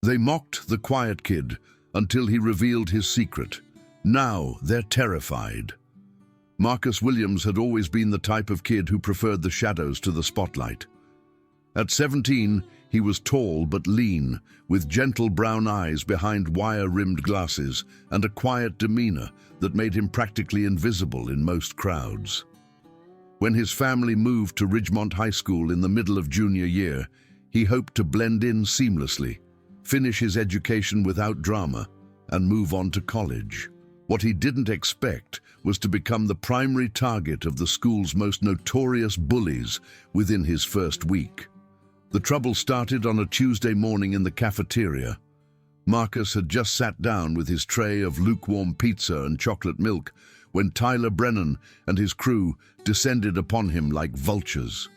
They mocked the quiet kid until he revealed his secret. Now they're terrified. Marcus Williams had always been the type of kid who preferred the shadows to the spotlight. At 17, he was tall but lean, with gentle brown eyes behind wire-rimmed glasses and a quiet demeanor that made him practically invisible in most crowds. When his family moved to Ridgemont High School in the middle of junior year, he hoped to blend in seamlessly, finish his education without drama, and move on to college. What he didn't expect was to become the primary target of the school's most notorious bullies within his first week. The trouble started on a Tuesday morning in the cafeteria. Marcus had just sat down with his tray of lukewarm pizza and chocolate milk when Tyler Brennan and his crew descended upon him like vultures.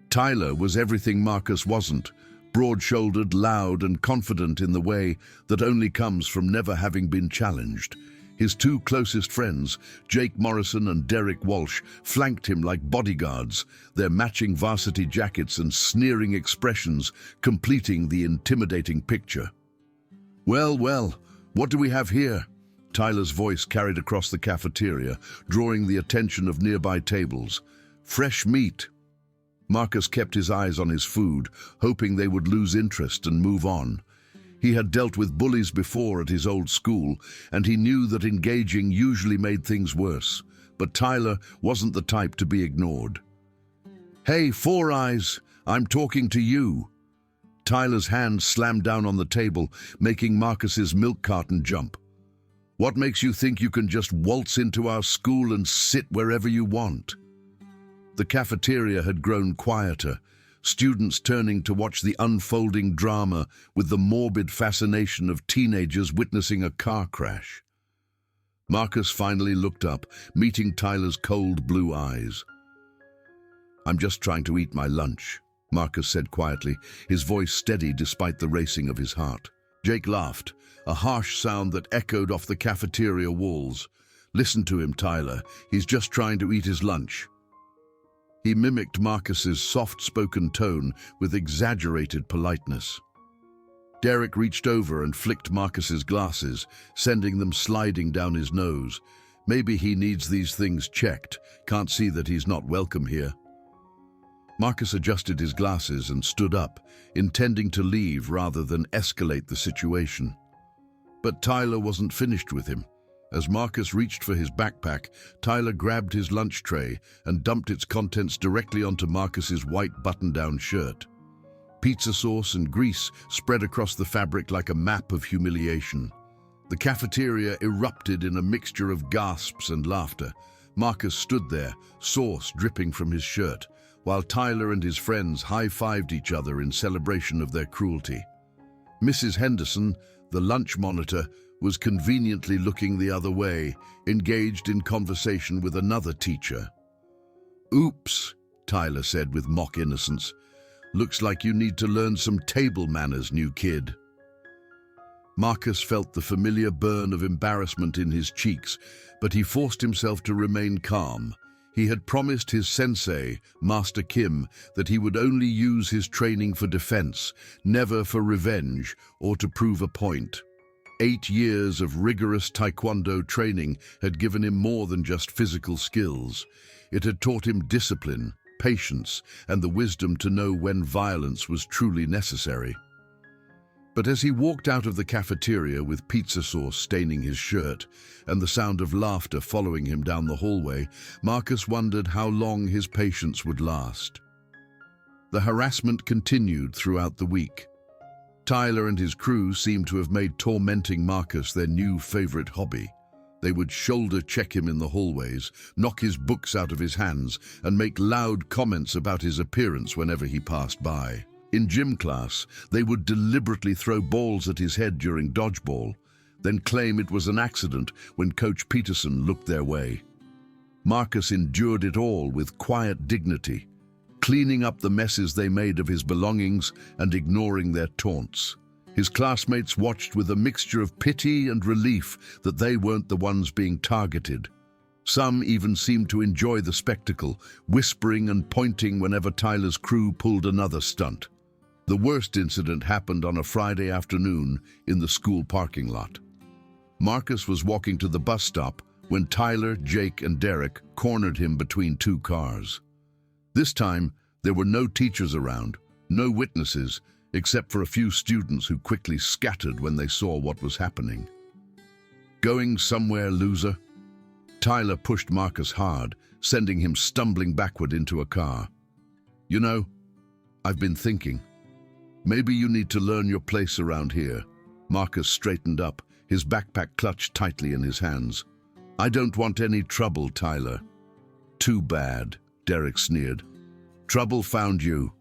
Tyler was everything Marcus wasn't, broad-shouldered, loud, and confident in the way that only comes from never having been challenged. His two closest friends, Jake Morrison and Derek Walsh, flanked him like bodyguards, their matching varsity jackets and sneering expressions completing the intimidating picture. "Well, what do we have here?" Tyler's voice carried across the cafeteria, drawing the attention of nearby tables. "Fresh meat." Marcus kept his eyes on his food, hoping they would lose interest and move on. He had dealt with bullies before at his old school, and he knew that engaging usually made things worse. But Tyler wasn't the type to be ignored. "Hey, Four Eyes, I'm talking to you." Tyler's hand slammed down on the table, making Marcus's milk carton jump. "What makes you think you can just waltz into our school and sit wherever you want?" The cafeteria had grown quieter, students turning to watch the unfolding drama with the morbid fascination of teenagers witnessing a car crash. Marcus finally looked up, meeting Tyler's cold blue eyes. "I'm just trying to eat my lunch," Marcus said quietly, his voice steady despite the racing of his heart. Jake laughed, a harsh sound that echoed off the cafeteria walls. "Listen to him, Tyler. He's just trying to eat his lunch." He mimicked Marcus's soft-spoken tone with exaggerated politeness. Derek reached over and flicked Marcus's glasses, sending them sliding down his nose. "Maybe he needs these things checked. Can't see that he's not welcome here." Marcus adjusted his glasses and stood up, intending to leave rather than escalate the situation. But Tyler wasn't finished with him. As Marcus reached for his backpack, Tyler grabbed his lunch tray and dumped its contents directly onto Marcus's white button-down shirt. Pizza sauce and grease spread across the fabric like a map of humiliation. The cafeteria erupted in a mixture of gasps and laughter. Marcus stood there, sauce dripping from his shirt, while Tyler and his friends high-fived each other in celebration of their cruelty. Mrs. Henderson, the lunch monitor, was conveniently looking the other way, engaged in conversation with another teacher. "Oops," Tyler said with mock innocence. "Looks like you need to learn some table manners, new kid." Marcus felt the familiar burn of embarrassment in his cheeks, but he forced himself to remain calm. He had promised his sensei, Master Kim, that he would only use his training for defense, never for revenge or to prove a point. 8 years of rigorous taekwondo training had given him more than just physical skills. It had taught him discipline, patience, and the wisdom to know when violence was truly necessary. But as he walked out of the cafeteria with pizza sauce staining his shirt and the sound of laughter following him down the hallway, Marcus wondered how long his patience would last. The harassment continued throughout the week. Tyler and his crew seemed to have made tormenting Marcus their new favorite hobby. They would shoulder-check him in the hallways, knock his books out of his hands, and make loud comments about his appearance whenever he passed by. In gym class, they would deliberately throw balls at his head during dodgeball, then claim it was an accident when Coach Peterson looked their way. Marcus endured it all with quiet dignity, cleaning up the messes they made of his belongings and ignoring their taunts. His classmates watched with a mixture of pity and relief that they weren't the ones being targeted. Some even seemed to enjoy the spectacle, whispering and pointing whenever Tyler's crew pulled another stunt. The worst incident happened on a Friday afternoon in the school parking lot. Marcus was walking to the bus stop when Tyler, Jake, and Derek cornered him between two cars. This time, there were no teachers around, no witnesses, except for a few students who quickly scattered when they saw what was happening. "Going somewhere, loser?" Tyler pushed Marcus hard, sending him stumbling backward into a car. "You know, I've been thinking. Maybe you need to learn your place around here." Marcus straightened up, his backpack clutched tightly in his hands. "I don't want any trouble, Tyler." "Too bad," Derek sneered. "Trouble found you."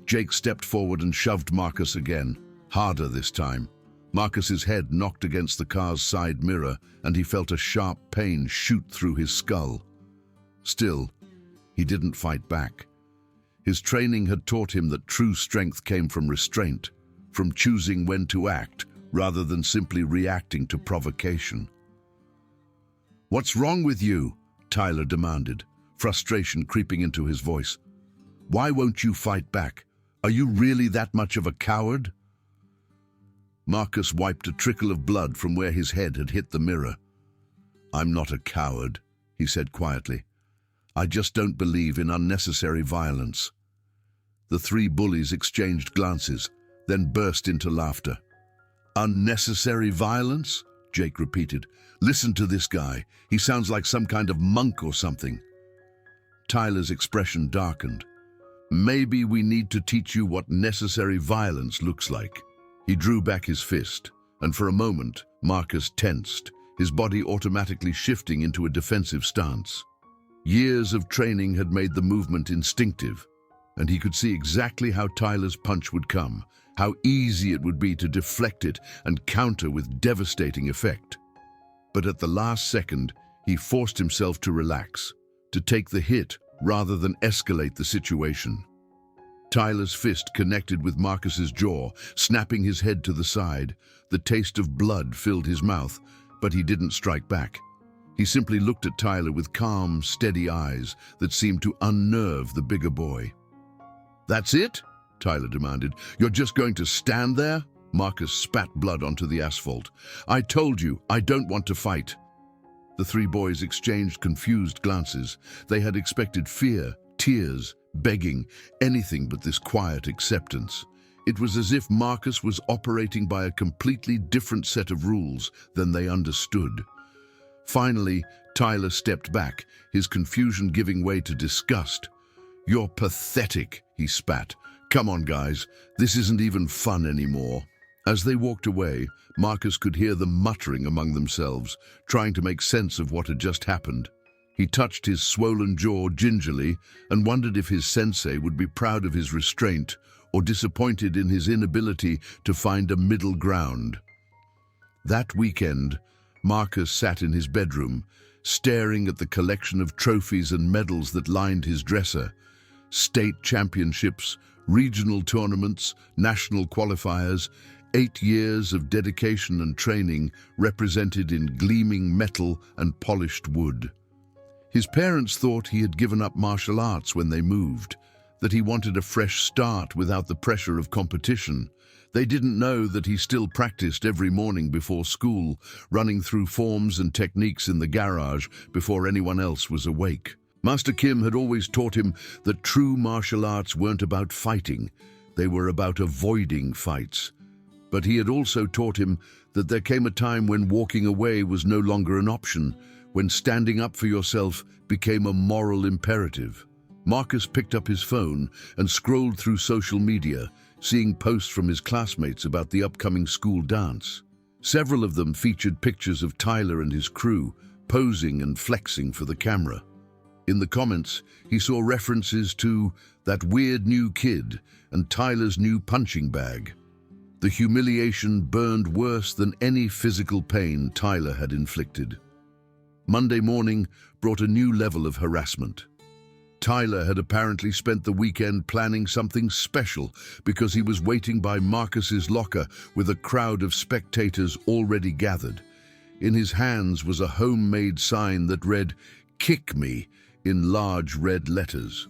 Jake stepped forward and shoved Marcus again, harder this time. Marcus's head knocked against the car's side mirror, and he felt a sharp pain shoot through his skull. Still, he didn't fight back. His training had taught him that true strength came from restraint, from choosing when to act rather than simply reacting to provocation. "What's wrong with you?" Tyler demanded, frustration creeping into his voice. "Why won't you fight back? Are you really that much of a coward?" Marcus wiped a trickle of blood from where his head had hit the mirror. "I'm not a coward," he said quietly. "I just don't believe in unnecessary violence." The three bullies exchanged glances, then burst into laughter. "Unnecessary violence?" Jake repeated. "Listen to this guy. He sounds like some kind of monk or something." Tyler's expression darkened. "Maybe we need to teach you what necessary violence looks like." He drew back his fist, and for a moment, Marcus tensed, his body automatically shifting into a defensive stance. Years of training had made the movement instinctive, and he could see exactly how Tyler's punch would come, how easy it would be to deflect it and counter with devastating effect. But at the last second, he forced himself to relax, to take the hit rather than escalate the situation. Tyler's fist connected with Marcus's jaw, snapping his head to the side. The taste of blood filled his mouth, but he didn't strike back. He simply looked at Tyler with calm, steady eyes that seemed to unnerve the bigger boy. "That's it?" Tyler demanded. "You're just going to stand there?" Marcus spat blood onto the asphalt. "I told you, I don't want to fight." The three boys exchanged confused glances. They had expected fear, tears, begging, anything but this quiet acceptance. It was as if Marcus was operating by a completely different set of rules than they understood. Finally, Tyler stepped back, his confusion giving way to disgust. "You're pathetic," he spat. "Come on, guys, this isn't even fun anymore." As they walked away, Marcus could hear them muttering among themselves, trying to make sense of what had just happened. He touched his swollen jaw gingerly and wondered if his sensei would be proud of his restraint or disappointed in his inability to find a middle ground. That weekend, Marcus sat in his bedroom, staring at the collection of trophies and medals that lined his dresser. State championships, regional tournaments, national qualifiers, 8 years of dedication and training represented in gleaming metal and polished wood. His parents thought he had given up martial arts when they moved, that he wanted a fresh start without the pressure of competition. They didn't know that he still practiced every morning before school, running through forms and techniques in the garage before anyone else was awake. Master Kim had always taught him that true martial arts weren't about fighting, they were about avoiding fights. But he had also taught him that there came a time when walking away was no longer an option, when standing up for yourself became a moral imperative. Marcus picked up his phone and scrolled through social media, seeing posts from his classmates about the upcoming school dance. Several of them featured pictures of Tyler and his crew, posing and flexing for the camera. In the comments, he saw references to that weird new kid and Tyler's new punching bag. The humiliation burned worse than any physical pain Tyler had inflicted. Monday morning brought a new level of harassment. Tyler had apparently spent the weekend planning something special because he was waiting by Marcus's locker with a crowd of spectators already gathered. In his hands was a homemade sign that read, "Kick me," in large red letters.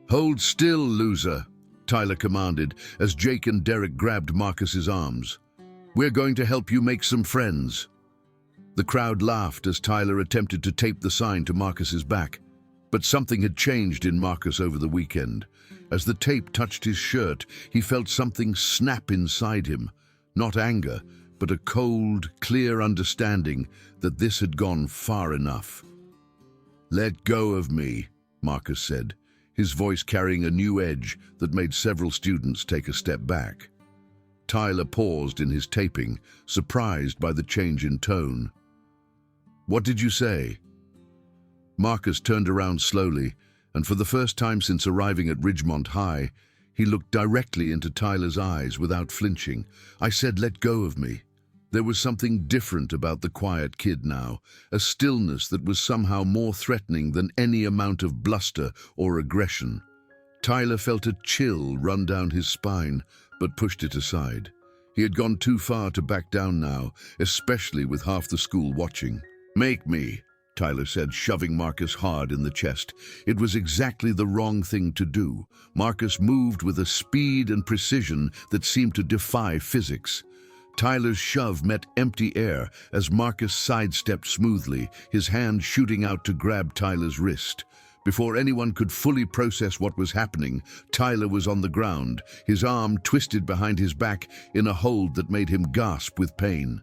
"Hold still, loser," Tyler commanded as Jake and Derek grabbed Marcus's arms. "We're going to help you make some friends." The crowd laughed as Tyler attempted to tape the sign to Marcus's back. But something had changed in Marcus over the weekend. As the tape touched his shirt, he felt something snap inside him. Not anger, but a cold, clear understanding that this had gone far enough. "Let go of me," Marcus said, his voice carrying a new edge that made several students take a step back. Tyler paused in his taping, surprised by the change in tone. "What did you say?" Marcus turned around slowly, and for the first time since arriving at Ridgemont High, he looked directly into Tyler's eyes without flinching. "I said, let go of me." There was something different about the quiet kid now, a stillness that was somehow more threatening than any amount of bluster or aggression. Tyler felt a chill run down his spine, but pushed it aside. He had gone too far to back down now, especially with half the school watching. "Make me," Tyler said, shoving Marcus hard in the chest. It was exactly the wrong thing to do. Marcus moved with a speed and precision that seemed to defy physics. Tyler's shove met empty air as Marcus sidestepped smoothly, his hand shooting out to grab Tyler's wrist. Before anyone could fully process what was happening, Tyler was on the ground, his arm twisted behind his back in a hold that made him gasp with pain.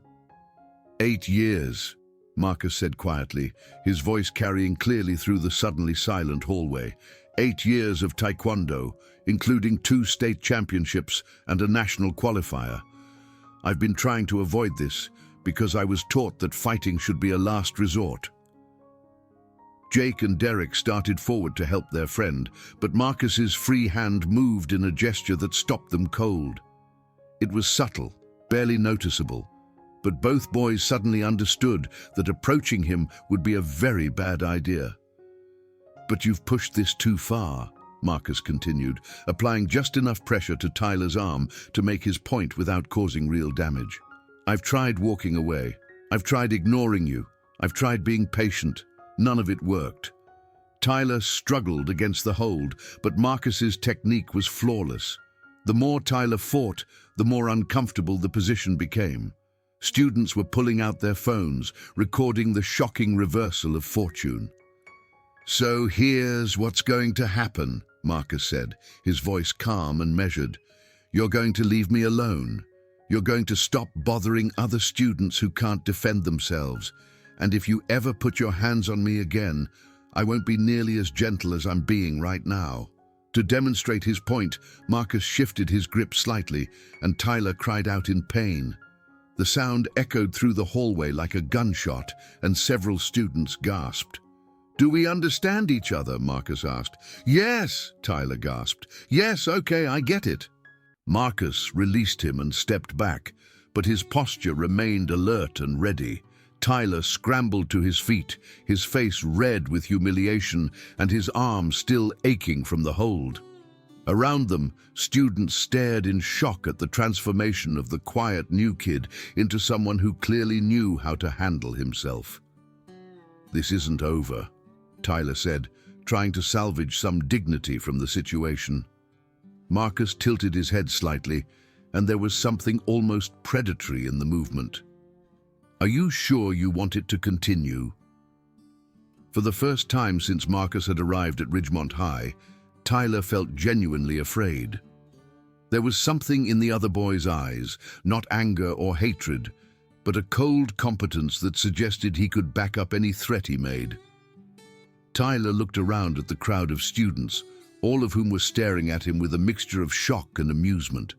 8 years, Marcus said quietly, his voice carrying clearly through the suddenly silent hallway. 8 years of taekwondo, including 2 state championships and a national qualifier. I've been trying to avoid this because I was taught that fighting should be a last resort. Jake and Derek started forward to help their friend, but Marcus's free hand moved in a gesture that stopped them cold. It was subtle, barely noticeable, but both boys suddenly understood that approaching him would be a very bad idea. "But you've pushed this too far," Marcus continued, applying just enough pressure to Tyler's arm to make his point without causing real damage. "I've tried walking away. I've tried ignoring you. I've tried being patient. None of it worked." Tyler struggled against the hold, but Marcus's technique was flawless. The more Tyler fought, the more uncomfortable the position became. Students were pulling out their phones, recording the shocking reversal of fortune. "So here's what's going to happen," Marcus said, his voice calm and measured. "You're going to leave me alone. You're going to stop bothering other students who can't defend themselves. And if you ever put your hands on me again, I won't be nearly as gentle as I'm being right now." To demonstrate his point, Marcus shifted his grip slightly, and Tyler cried out in pain. The sound echoed through the hallway like a gunshot, and several students gasped. "Do we understand each other?" Marcus asked. "Yes," Tyler gasped. "Yes, okay, I get it." Marcus released him and stepped back, but his posture remained alert and ready. Tyler scrambled to his feet, his face red with humiliation and his arm still aching from the hold. Around them, students stared in shock at the transformation of the quiet new kid into someone who clearly knew how to handle himself. "This isn't over," Tyler said, trying to salvage some dignity from the situation. Marcus tilted his head slightly, and there was something almost predatory in the movement. "Are you sure you want it to continue?" For the first time since Marcus had arrived at Ridgemont High, Tyler felt genuinely afraid. There was something in the other boy's eyes, not anger or hatred, but a cold competence that suggested he could back up any threat he made. Tyler looked around at the crowd of students, all of whom were staring at him with a mixture of shock and amusement.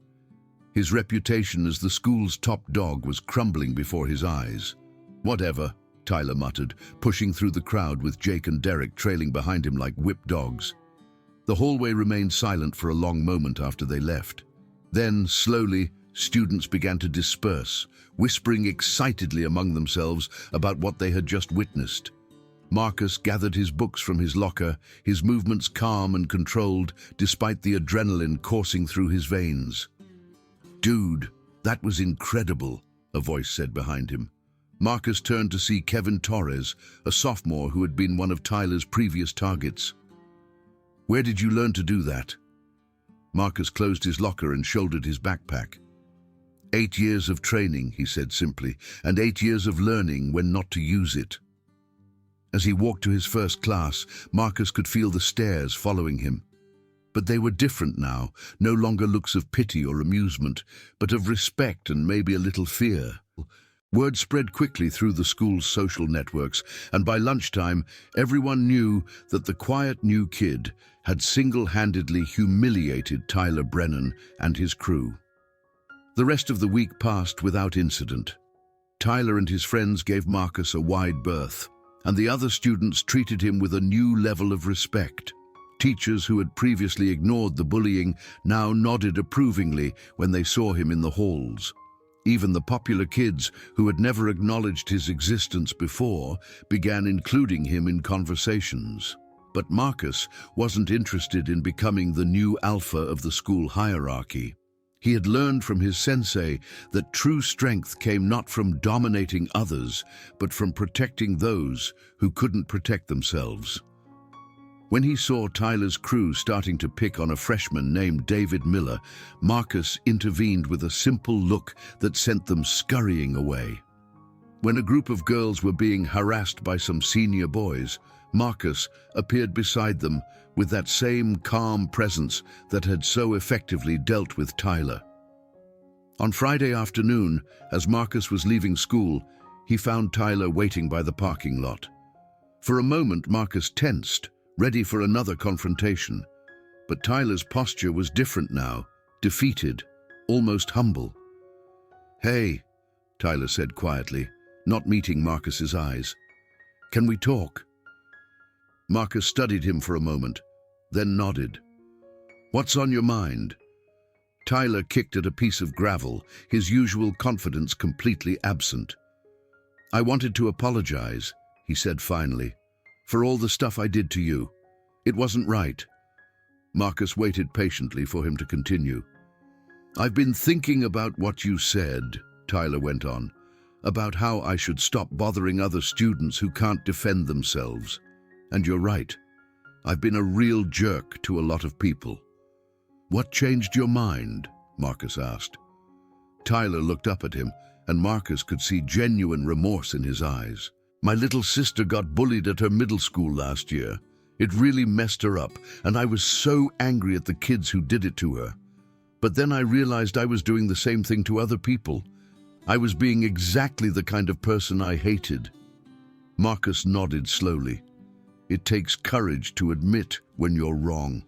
His reputation as the school's top dog was crumbling before his eyes. "Whatever," Tyler muttered, pushing through the crowd with Jake and Derek trailing behind him like whipped dogs. The hallway remained silent for a long moment after they left. Then, slowly, students began to disperse, whispering excitedly among themselves about what they had just witnessed. Marcus gathered his books from his locker, his movements calm and controlled, despite the adrenaline coursing through his veins. "Dude, that was incredible," a voice said behind him. Marcus turned to see Kevin Torres, a sophomore who had been one of Tyler's previous targets. "Where did you learn to do that?" Marcus closed his locker and shouldered his backpack. 8 years of training, he said simply, and 8 years of learning when not to use it. As he walked to his first class, Marcus could feel the stares following him. But they were different now, no longer looks of pity or amusement, but of respect and maybe a little fear. Word spread quickly through the school's social networks, and by lunchtime, everyone knew that the quiet new kid had single-handedly humiliated Tyler Brennan and his crew. The rest of the week passed without incident. Tyler and his friends gave Marcus a wide berth, and the other students treated him with a new level of respect. Teachers who had previously ignored the bullying now nodded approvingly when they saw him in the halls. Even the popular kids, who had never acknowledged his existence before, began including him in conversations. But Marcus wasn't interested in becoming the new alpha of the school hierarchy. He had learned from his sensei that true strength came not from dominating others, but from protecting those who couldn't protect themselves. When he saw Tyler's crew starting to pick on a freshman named David Miller, Marcus intervened with a simple look that sent them scurrying away. When a group of girls were being harassed by some senior boys, Marcus appeared beside them with that same calm presence that had so effectively dealt with Tyler. On Friday afternoon, as Marcus was leaving school, he found Tyler waiting by the parking lot. For a moment, Marcus tensed, ready for another confrontation. But Tyler's posture was different now, defeated, almost humble. "Hey," Tyler said quietly, not meeting Marcus's eyes. "Can we talk?" Marcus studied him for a moment, then nodded. "What's on your mind?" Tyler kicked at a piece of gravel, his usual confidence completely absent. "I wanted to apologize," he said finally, "for all the stuff I did to you. It wasn't right." Marcus waited patiently for him to continue. "I've been thinking about what you said," Tyler went on, "about how I should stop bothering other students who can't defend themselves. And you're right. I've been a real jerk to a lot of people." "What changed your mind?" Marcus asked. Tyler looked up at him, and Marcus could see genuine remorse in his eyes. "My little sister got bullied at her middle school last year. It really messed her up, and I was so angry at the kids who did it to her. But then I realized I was doing the same thing to other people. I was being exactly the kind of person I hated." Marcus nodded slowly. "It takes courage to admit when you're wrong."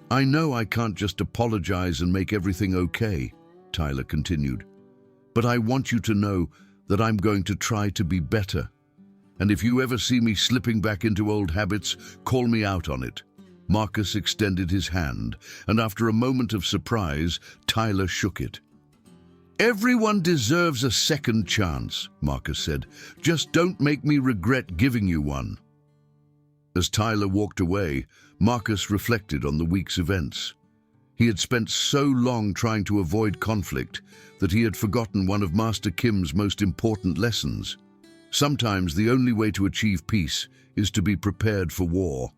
"I know I can't just apologize and make everything okay," Tyler continued. "But I want you to know that I'm going to try to be better. And if you ever see me slipping back into old habits, call me out on it." Marcus extended his hand, and after a moment of surprise, Tyler shook it. "Everyone deserves a second chance," Marcus said. "Just don't make me regret giving you one." As Tyler walked away, Marcus reflected on the week's events. He had spent so long trying to avoid conflict that he had forgotten one of Master Kim's most important lessons. Sometimes the only way to achieve peace is to be prepared for war.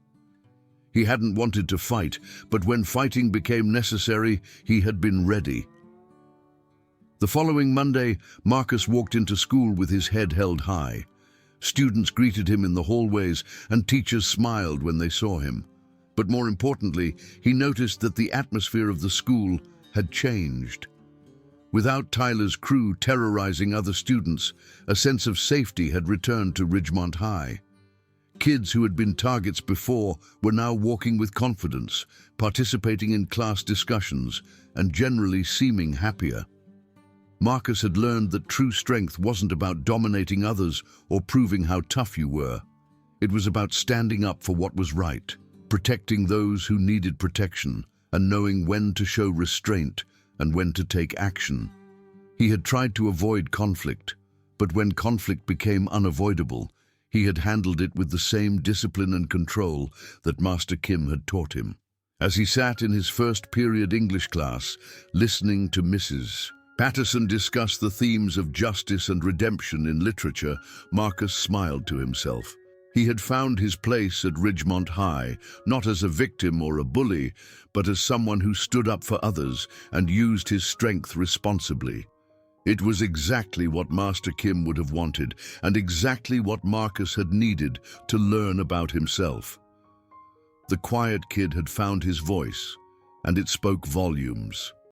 He hadn't wanted to fight, but when fighting became necessary, he had been ready. The following Monday, Marcus walked into school with his head held high. Students greeted him in the hallways, and teachers smiled when they saw him. But more importantly, he noticed that the atmosphere of the school had changed. Without Tyler's crew terrorizing other students, a sense of safety had returned to Ridgemont High. Kids who had been targets before were now walking with confidence, participating in class discussions, and generally seeming happier. Marcus had learned that true strength wasn't about dominating others or proving how tough you were. It was about standing up for what was right, protecting those who needed protection, and knowing when to show restraint and when to take action. He had tried to avoid conflict, but when conflict became unavoidable, he had handled it with the same discipline and control that Master Kim had taught him. As he sat in his first period English class, listening to Mrs. Patterson discuss the themes of justice and redemption in literature, Marcus smiled to himself. He had found his place at Ridgemont High, not as a victim or a bully, but as someone who stood up for others and used his strength responsibly. It was exactly what Master Kim would have wanted, and exactly what Marcus had needed to learn about himself. The quiet kid had found his voice, and it spoke volumes.